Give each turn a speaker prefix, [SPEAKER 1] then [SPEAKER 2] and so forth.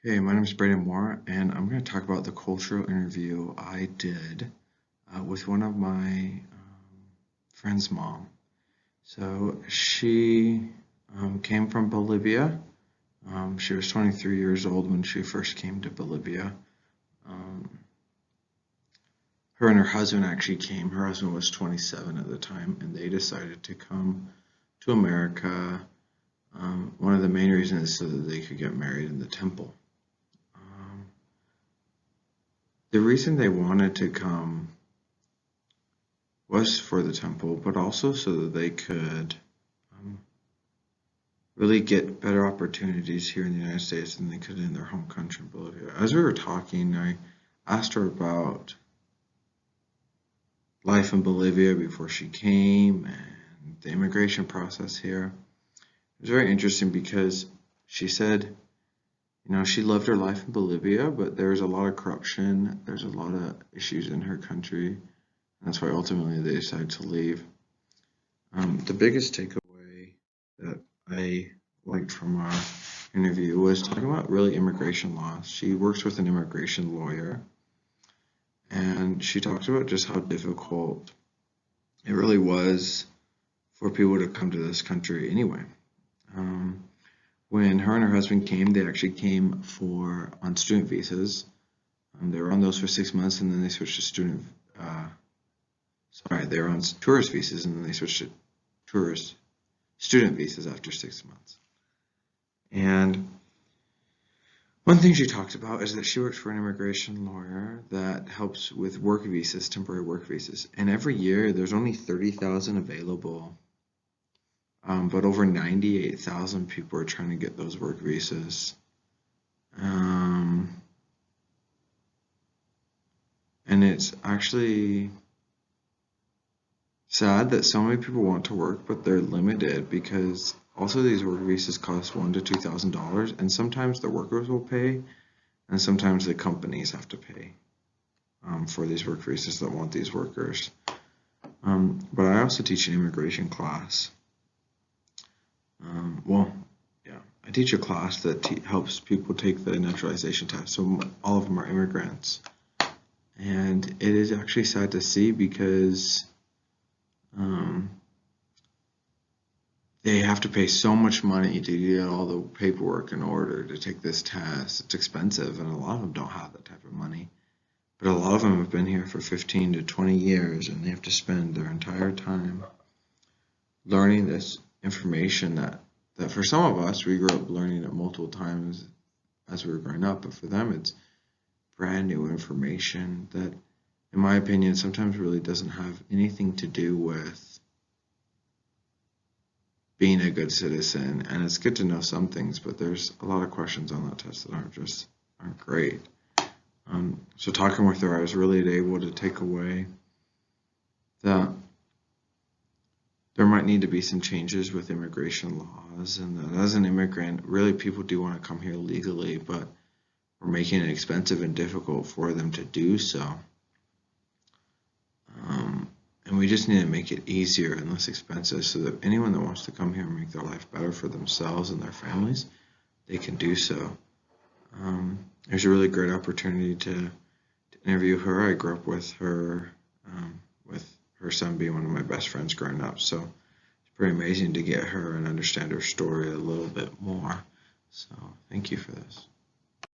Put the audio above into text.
[SPEAKER 1] Hey, my name is Braydonn Moore, and I'm going to talk about the cultural interview I did with one of my friend's mom. So she came from Bolivia. She was 23 years old when she first came to Bolivia. Her and her husband actually came. Her husband was 27 at the time, and they decided to come to America. One of the main reasons is so that they could get married in the temple. The reason they wanted to come was for the temple, but also so that they could really get better opportunities here in the United States than they could in their home country, Bolivia. As we were talking, I asked her about life in Bolivia before she came and the immigration process here. It was very interesting because she said, she lived her life in Bolivia, but there's a lot of corruption, there's a lot of issues in her country, and that's why ultimately they decided to leave. The biggest takeaway that I liked from our interview was talking about really immigration laws. She works with an immigration lawyer, and she talks about just how difficult it really was for people to come to this country anyway. When her and her husband came, they actually came on student visas. They were on those for 6 months, and then they switched to they were on tourist visas, and then they switched to student visas after 6 months. And one thing she talked about is that she works for an immigration lawyer that helps with work visas, temporary work visas. And every year, there's only 30,000 available. But over 98,000 people are trying to get those work visas. And it's actually sad that so many people want to work, but they're limited because also these work visas cost $1,000 to $2,000, and sometimes the workers will pay, and sometimes the companies have to pay for these work visas that want these workers. But I also teach an immigration class. I teach a class that helps people take the naturalization test, so all of them are immigrants. And it is actually sad to see because they have to pay so much money to get all the paperwork in order to take this test. It's expensive, and a lot of them don't have that type of money. But a lot of them have been here for 15 to 20 years, and they have to spend their entire time learning this information that for some of us, we grew up learning it multiple times as we were growing up, but for them, it's brand new information that, in my opinion, sometimes really doesn't have anything to do with being a good citizen. And it's good to know some things, but there's a lot of questions on that test that aren't great. So talking with her, I was really able to take away that there might need to be some changes with immigration laws, and that as an immigrant, really people do want to come here legally, but we're making it expensive and difficult for them to do so. And we just need to make it easier and less expensive so that anyone that wants to come here and make their life better for themselves and their families, they can do so. There's a really great opportunity to interview her. I grew up with her son being one of my best friends growing up, so it's pretty amazing to get her and understand her story a little bit more. So thank you for this.